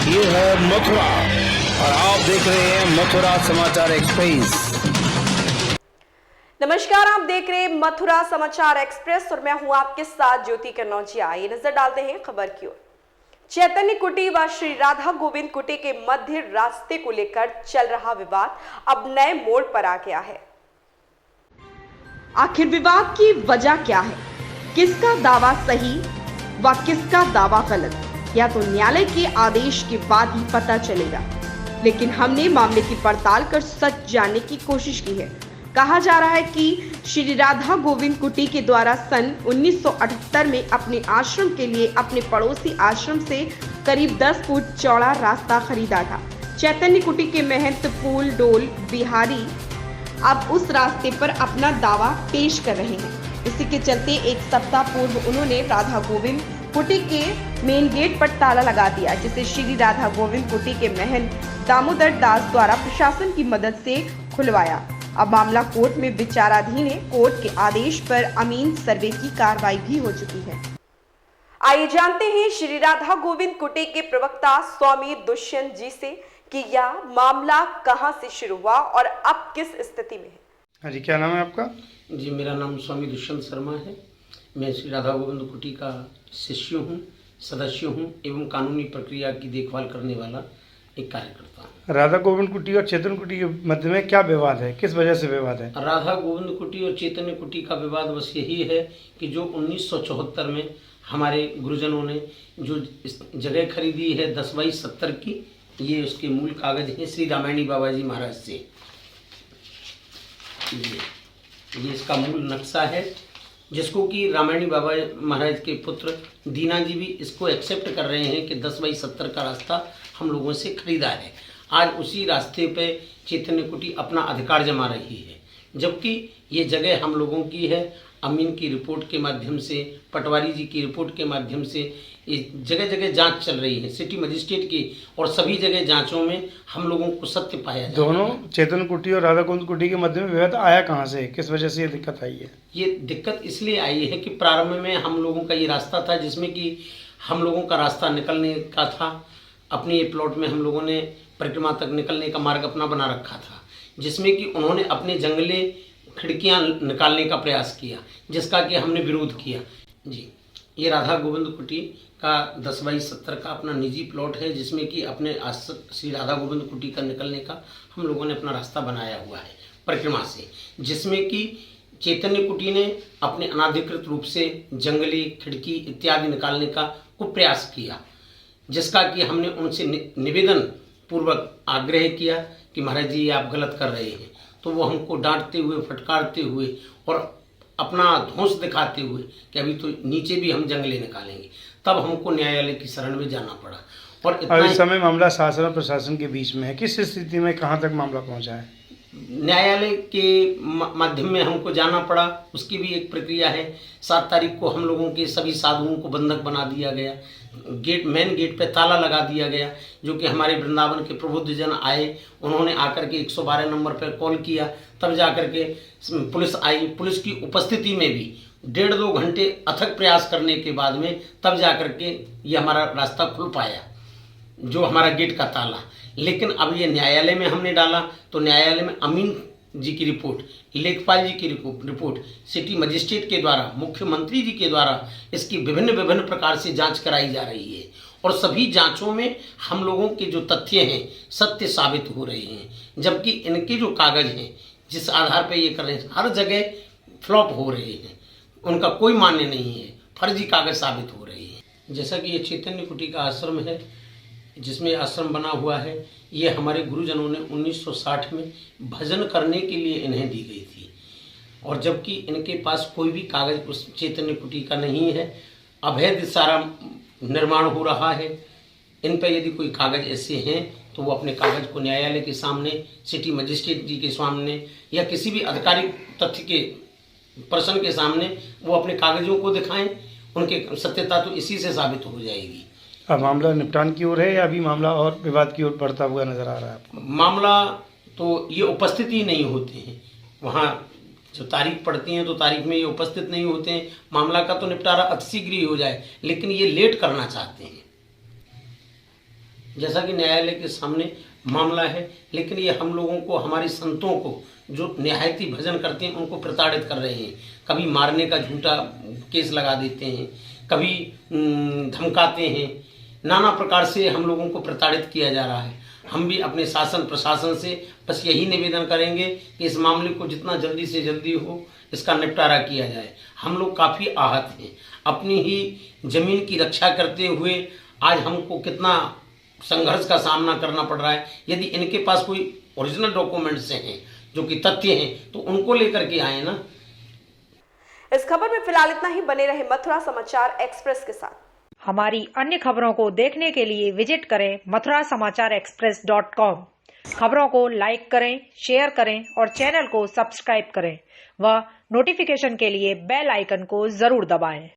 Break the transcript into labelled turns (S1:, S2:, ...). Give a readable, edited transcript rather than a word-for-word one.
S1: ये है मथुरा और आप देख रहे हैं मथुरा समाचार एक्सप्रेस।
S2: नमस्कार, आप देख रहे हैं मथुरा समाचार एक्सप्रेस और मैं हूं आपके साथ ज्योति कन्नौजिया। ये नजर डालते हैं खबर की ओर। चैतन्य कुटी व श्री राधा गोविंद कुटी के मध्य रास्ते को लेकर चल रहा विवाद अब नए मोड़ पर आ गया है। आखिर विवाद की वजह क्या है? किसका दावा सही व किसका दावा गलत, या तो न्यायालय के आदेश के बाद ही पता चलेगा। लेकिन हमने मामले की पड़ताल कर सच जानने की कोशिश की है। कहा जा रहा है कि श्री राधा गोविंद कुटी के द्वारा सन 1978 में अपने आश्रम के लिए अपने पड़ोसी आश्रम से करीब 10 फुट चौड़ा रास्ता खरीदा था। चैतन्य कुटी के महंत फूल डोल बिहारी अब उस रास्ते पर अपना दावा पेश कर रहे हैं। इसी के चलते एक सप्ताह पूर्व उन्होंने राधा गोविंद कुटी के मेन गेट पर ताला लगा दिया, जिसे श्री राधा गोविंद कुटी के महंत दामोदर दास द्वारा प्रशासन की मदद से खुलवाया। अब मामला कोर्ट में विचाराधीन है। कोर्ट के आदेश पर अमीन सर्वे की कार्रवाई भी हो चुकी है। आइए जानते हैं श्री राधा गोविंद कुटी के प्रवक्ता स्वामी दुष्यंत जी से कि यह मामला कहां से शुरू हुआ और अब किस स्थिति में है।
S3: हाँ जी, क्या नाम है आपका?
S4: जी, मेरा नाम स्वामी दुष्यंत शर्मा है। मैं श्री राधा गोविंद कुटी का शिष्य हूँ, सदस्य हूँ एवं कानूनी प्रक्रिया की देखभाल करने वाला एक कार्यकर्ता हूँ।
S3: राधा गोविंद कुटी और चैतन्य कुटी के मध्य में क्या विवाद है? किस वजह से विवाद है?
S4: राधा गोविंद कुटी और चैतन्य कुटी का विवाद बस यही है कि जो 1974 में हमारे गुरुजनों ने जो इस जगह खरीदी है 10x70 की, ये उसके मूल कागज हैं श्री रामायणी बाबा जी महाराज से। ये इसका मूल नक्शा है, जिसको कि रामायणी बाबा महाराज के पुत्र दीना जी भी इसको एक्सेप्ट कर रहे हैं कि 10x70 का रास्ता हम लोगों से खरीदा है। आज उसी रास्ते पे चैतन्य कुटी अपना अधिकार जमा रही है, जबकि ये जगह हम लोगों की है। अमीन की रिपोर्ट के माध्यम से, पटवारी जी की रिपोर्ट के माध्यम से ये जगह जगह जांच चल रही है सिटी मजिस्ट्रेट की, और सभी जगह जांचों में हम लोगों को सत्य पाया जाता है।
S3: दोनों चैतन्य कुटी और राधा गोविंद कुटी के मध्य में विवाद आया कहाँ से? किस वजह से ये दिक्कत आई है?
S4: ये दिक्कत इसलिए आई है कि प्रारंभ में हम लोगों का ये रास्ता था, जिसमें कि हम लोगों का रास्ता निकलने का था। अपने ये प्लॉट में हम लोगों ने परिक्रमा तक निकलने का मार्ग अपना बना रखा था, जिसमें कि उन्होंने अपने जंगले खिड़कियां निकालने का प्रयास किया, जिसका कि हमने विरोध किया। जी, ये राधा गोविंद कुटी का 10x70 का अपना निजी प्लॉट है, जिसमें कि अपने श्री राधा गोविंद कुटी का निकलने का हम लोगों ने अपना रास्ता बनाया हुआ है परिक्रमा से, जिसमें कि चैतन्य कुटी ने अपने अनाधिकृत रूप से जंगली खिड़की इत्यादि निकालने का प्रयास किया, जिसका कि हमने उनसे निवेदन पूर्वक आग्रह किया कि महाराज जी ये आप गलत कर रहे हैं। तो वो हमको डांटते हुए, फटकारते हुए और अपना ध्वंस दिखाते हुए कि अभी तो नीचे भी हम जंगले निकालेंगे, तब हमको न्यायालय की शरण में जाना पड़ा। और
S3: इस समय मामला शासन और प्रशासन के बीच में है। किस स्थिति में कहाँ तक मामला पहुँचा है?
S4: न्यायालय के माध्यम में हमको जाना पड़ा, उसकी भी एक प्रक्रिया है। 7 तारीख को हम लोगों के सभी साधुओं को बंधक बना दिया गया, मेन गेट पे ताला लगा दिया गया, जो कि हमारे वृंदावन के प्रबुद्ध जन आए, उन्होंने आकर के 112 नंबर पर कॉल किया, तब जाकर के पुलिस आई। पुलिस की उपस्थिति में भी 1.5-2 घंटे अथक प्रयास करने के बाद में तब जाकर के ये हमारा रास्ता खुल पाया, जो हमारा गेट का ताला। लेकिन अब ये न्यायालय में हमने डाला, तो न्यायालय में अमीन जी की रिपोर्ट, लेखपाल जी की रिपोर्ट, सिटी मजिस्ट्रेट के द्वारा, मुख्यमंत्री जी के द्वारा इसकी विभिन्न प्रकार से जांच कराई जा रही है, और सभी जांचों में हम लोगों के जो तथ्य हैं सत्य साबित हो रहे हैं। जबकि इनके जो कागज हैं जिस आधार पर ये कर रहे हैं, हर जगह फ्लॉप हो रहे हैं, उनका कोई मान्य नहीं है, फर्जी कागज साबित हो रहे हैं। जैसा कि ये चैतन्य कुटी का आश्रम है, जिसमें आश्रम बना हुआ है, ये हमारे गुरुजनों ने 1960 में भजन करने के लिए इन्हें दी गई थी, और जबकि इनके पास कोई भी कागज उस चैतन्य कुटी का नहीं है। अवैध सारा निर्माण हो रहा है। इन पर यदि कोई कागज ऐसे हैं तो वो अपने कागज को न्यायालय के सामने, सिटी मजिस्ट्रेट जी के सामने, या किसी भी आधिकारिक तथ्य के पर्सन के सामने वो अपने कागजों को दिखाएं। उनके सत्यता तो इसी से साबित हो जाएगी।
S3: अब मामला निपटान की ओर है या अभी मामला और विवाद की ओर बढ़ता हुआ नजर आ रहा है आपको?
S4: मामला तो ये उपस्थित ही नहीं होते हैं वहाँ, जो तारीख पड़ती हैं तो तारीख में ये उपस्थित नहीं होते हैं। मामला का तो निपटारा अतिशीघ्र ही हो जाए, लेकिन ये लेट करना चाहते हैं। जैसा कि न्यायालय के सामने मामला है, लेकिन ये हम लोगों को, हमारे संतों को जो निहायती भजन करते हैं उनको प्रताड़ित कर रहे हैं। कभी मारने का झूठा केस लगा देते हैं, कभी धमकाते हैं, नाना प्रकार से हम लोगों को प्रताड़ित किया जा रहा है। हम भी अपने शासन प्रशासन से बस यही निवेदन करेंगे कि इस मामले को जितना जल्दी से जल्दी हो इसका निपटारा किया जाए। हम लोग काफ़ी आहत हैं, अपनी ही जमीन की रक्षा करते हुए आज हमको कितना संघर्ष का सामना करना पड़ रहा है। यदि इनके पास कोई ओरिजिनल डॉक्यूमेंट्स हैं जो कि तथ्य हैं तो उनको लेकर के आए ना।
S2: इस खबर में फिलहाल इतना ही। बने रहे मथुरा समाचार एक्सप्रेस के साथ।
S5: हमारी अन्य खबरों को देखने के लिए विजिट करें mathurasamacharexpress.com। खबरों को लाइक करें, शेयर करें और चैनल को सब्सक्राइब करें व नोटिफिकेशन के लिए बेल आइकन को जरूर दबाएं।